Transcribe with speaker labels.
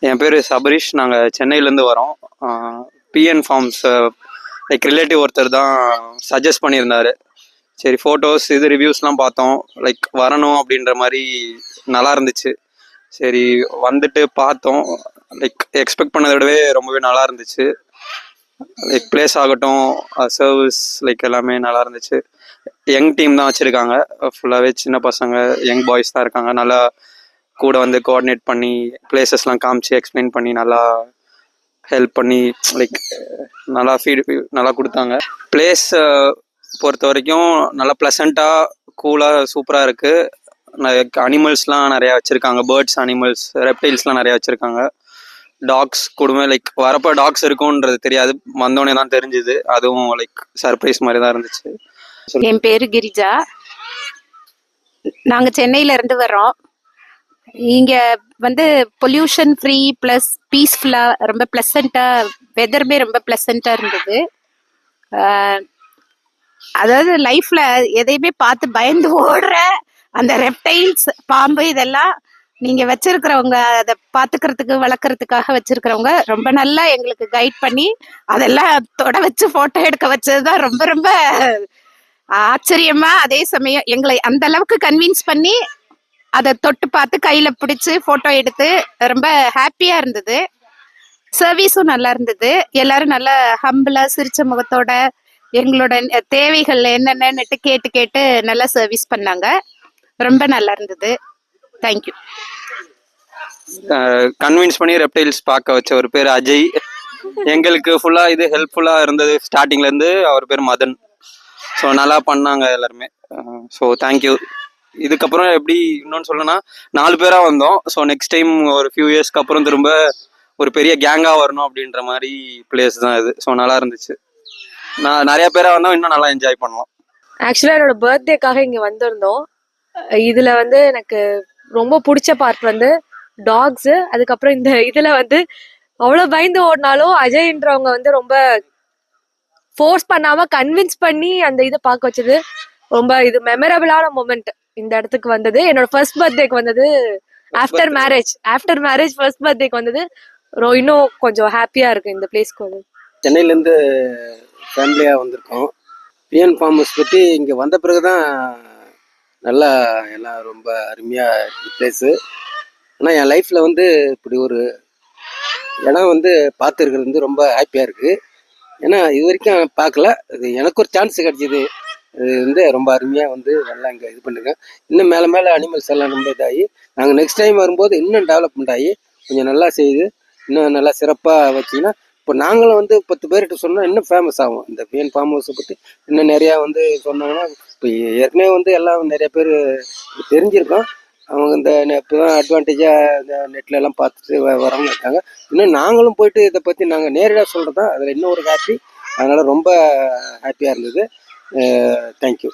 Speaker 1: என் பேர் சபரீஷ். நாங்கள் சென்னையிலேருந்து வரோம். பிஎன் ஃபார்ம்ஸ் லைக் ரிலேட்டிவ் ஒருத்தர் தான் சஜஸ்ட் பண்ணியிருந்தாரு. சரி, ஃபோட்டோஸ் இது ரிவ்யூஸ்லாம் பார்த்தோம். லைக் வரணும் அப்படின்ற மாதிரி நல்லா இருந்துச்சு. சரி, வந்துட்டு பார்த்தோம். லைக் எக்ஸ்பெக்ட் பண்ணதை விடவே ரொம்பவே நல்லா இருந்துச்சு. லைக் பிளேஸ் ஆகட்டும், சர்வீஸ், லைக் எல்லாமே நல்லா இருந்துச்சு. யங் டீம் தான் வச்சுருக்காங்க. ஃபுல்லாகவே சின்ன பசங்க, யங் பாய்ஸ் தான் இருக்காங்க. நல்லா கூட வந்து கோஆர்டினேட் பண்ணி பிளேசஸ்லாம் காமிச்சு எக்ஸ்பிளைன் பண்ணி நல்லா ஹெல்ப் பண்ணி லைக் நல்லா நல்லா கொடுத்தாங்க. பிளேஸ் பொறுத்த வரைக்கும் நல்லா ப்ளசண்ட்டாக கூலாக சூப்பராக இருக்குது. அனிமல்ஸ்லாம் நிறையா வச்சுருக்காங்க. பேர்ட்ஸ், அனிமல்ஸ், ரெப்டைல்ஸ்லாம் நிறையா வச்சுருக்காங்க. டாக்ஸ் கூடவே லைக் வரப்போ டாக்ஸ் இருக்கும்ன்றது தெரியாது, வந்தோடனே தான் தெரிஞ்சுது. அதுவும் லைக் சர்ப்ரைஸ் மாதிரி தான் இருந்துச்சு.
Speaker 2: என் பேர் கிரிஜா. நாங்கள் சென்னையிலேருந்து வர்றோம். இங்கே வந்து பொல்யூஷன் ஃப்ரீ ப்ளஸ் பீஸ்ஃபுல்லாக ரொம்ப ப்ளசண்ட்டாக, வெதருமே ரொம்ப ப்ளசண்ட்டாக இருந்தது. அதாவது லைஃப்பில் எதையுமே பார்த்து பயந்து ஓடுற அந்த ரெப்டைல்ஸ், பாம்பு இதெல்லாம் நீங்கள் வச்சிருக்கிறவங்க, அதை பார்த்துக்கிறதுக்கு வளர்க்குறதுக்காக வச்சிருக்கிறவங்க ரொம்ப நல்லா எங்களுக்கு கைட் பண்ணி அதெல்லாம் தொட வச்சு ஃபோட்டோ எடுக்க வச்சது தான் ரொம்ப ரொம்ப ஆச்சரியமா. அதே சமயம் எங்களை அந்த அளவுக்கு கன்வின்ஸ் பண்ணி அதை தொட்டு பார்த்து கையில பிடிச்சு போட்டோ எடுத்து ரொம்ப ஹாப்பியா இருந்தது. சர்வீஸும் நல்லா இருந்தது. எல்லாரும் நல்லா ஹம்பிளா சிரிச்ச முகத்தோட எங்களோட தேவைகள் என்னென்னு கேட்டு கேட்டு நல்லா சர்வீஸ் பண்ணாங்க. ரொம்ப நல்லா இருந்தது. தேங்க்யூ.
Speaker 1: கன்வின்ஸ் பண்ணி ரெப்டைல்ஸ் பார்க்க வச்ச ஒரு பேர் அஜய். எங்களுக்கு ஃபுல்லா இது ஹெல்ப்ஃபுல்லா இருந்தது ஸ்டார்டிங்ல இருந்து. அவர் பேர் மதன். ஸோ நல்லா பண்ணாங்க எல்லாருமே. So thank you. இதுக்கப்புறம் எப்படி இன்னொன்று சொல்லணும்னா, 4 பேராக வந்தோம். ஸோ நெக்ஸ்ட் டைம் ஒரு ஃபியூ இயர்ஸ்க்கு அப்புறம் திரும்ப ஒரு பெரிய கேங்காக வரணும் அப்படின்ற மாதிரி பிளேஸ் தான் இது. ஸோ நல்லா இருந்துச்சு. நான் நிறைய பேராக வந்தோம், இன்னும் நல்லா என்ஜாய் பண்ணலாம்.
Speaker 3: ஆக்சுவலாக என்னோட பர்த்டேக்காக இங்கே வந்திருந்தோம். இதில் வந்து எனக்கு ரொம்ப பிடிச்ச பார்ட் வந்து டாக்ஸு. அதுக்கப்புறம் இந்த இதில் வந்து அவ்வளோ பயந்து ஓடினாலும் அஜய்ன்றவங்க வந்து ரொம்ப ஃபோர்ஸ் பண்ணாமல் கன்வின்ஸ் பண்ணி அந்த இதை பார்க்க வச்சது ரொம்ப இது மெமரபிளான மூமெண்ட். இந்த இடத்துக்கு வந்தது என்னோட ஃபர்ஸ்ட் பர்த்டேக்கு வந்தது. ஆஃப்டர் மேரேஜ் ஃபர்ஸ்ட் பர்த்டேக்கு வந்தது இன்னும் கொஞ்சம் ஹாப்பியாக இருக்கு இந்த பிளேஸ்க்கு வந்து.
Speaker 4: சென்னையிலேருந்து ஃபேமிலியாக வந்திருக்கோம். பிஎன் ஃபார்மஸ் பற்றி இங்கே வந்த பிறகு தான் நல்லா எல்லாம் ரொம்ப அருமையாக இருக்குது பிளேஸு. ஆனால் என் லைஃப்பில் வந்து இப்படி ஒரு இடம் வந்து பார்த்துருக்கிறது வந்து ரொம்ப ஹாப்பியாக இருக்குது. ஏன்னா இது வரைக்கும் பார்க்கல. இது எனக்கு ஒரு சான்ஸ் கிடச்சிது. இது வந்து ரொம்ப அருமையாக வந்து நல்லா இங்கே இது பண்ணிருக்கேன். இன்னும் மேலே மேலே அனிமல்ஸ் எல்லாம் ரொம்ப இதாகி நாங்கள் நெக்ஸ்ட் டைம் வரும்போது இன்னும் டெவலப்மெண்ட் ஆகி கொஞ்சம் நல்லா செய்து இன்னும் நல்லா சிறப்பாக வச்சிங்கன்னா, இப்போ நாங்களும் வந்து 10 பேர்கிட்ட சொன்னால் இன்னும் ஃபேமஸ் ஆகும். இந்த பிஎன் ஃபார்ம் ஹவுஸை பற்றி இன்னும் நிறையா வந்து சொன்னாங்கன்னா, இப்போ ஏற்கனவே வந்து எல்லாம் நிறைய பேர் தெரிஞ்சிருக்கோம். அவங்க இந்த இப்போ தான் அட்வான்டேஜாக இந்த நெட்லலாம் பார்த்துட்டு வரவங்க இருக்காங்க. இன்னும் நாங்களும் போயிட்டு இதை பற்றி நாங்கள் நேரடியாக சொல்கிறது தான் அதில் இன்னும் ஒரு ஹாப்பி. அதனால் ரொம்ப ஹாப்பியாக இருந்தது. தேங்க்யூ.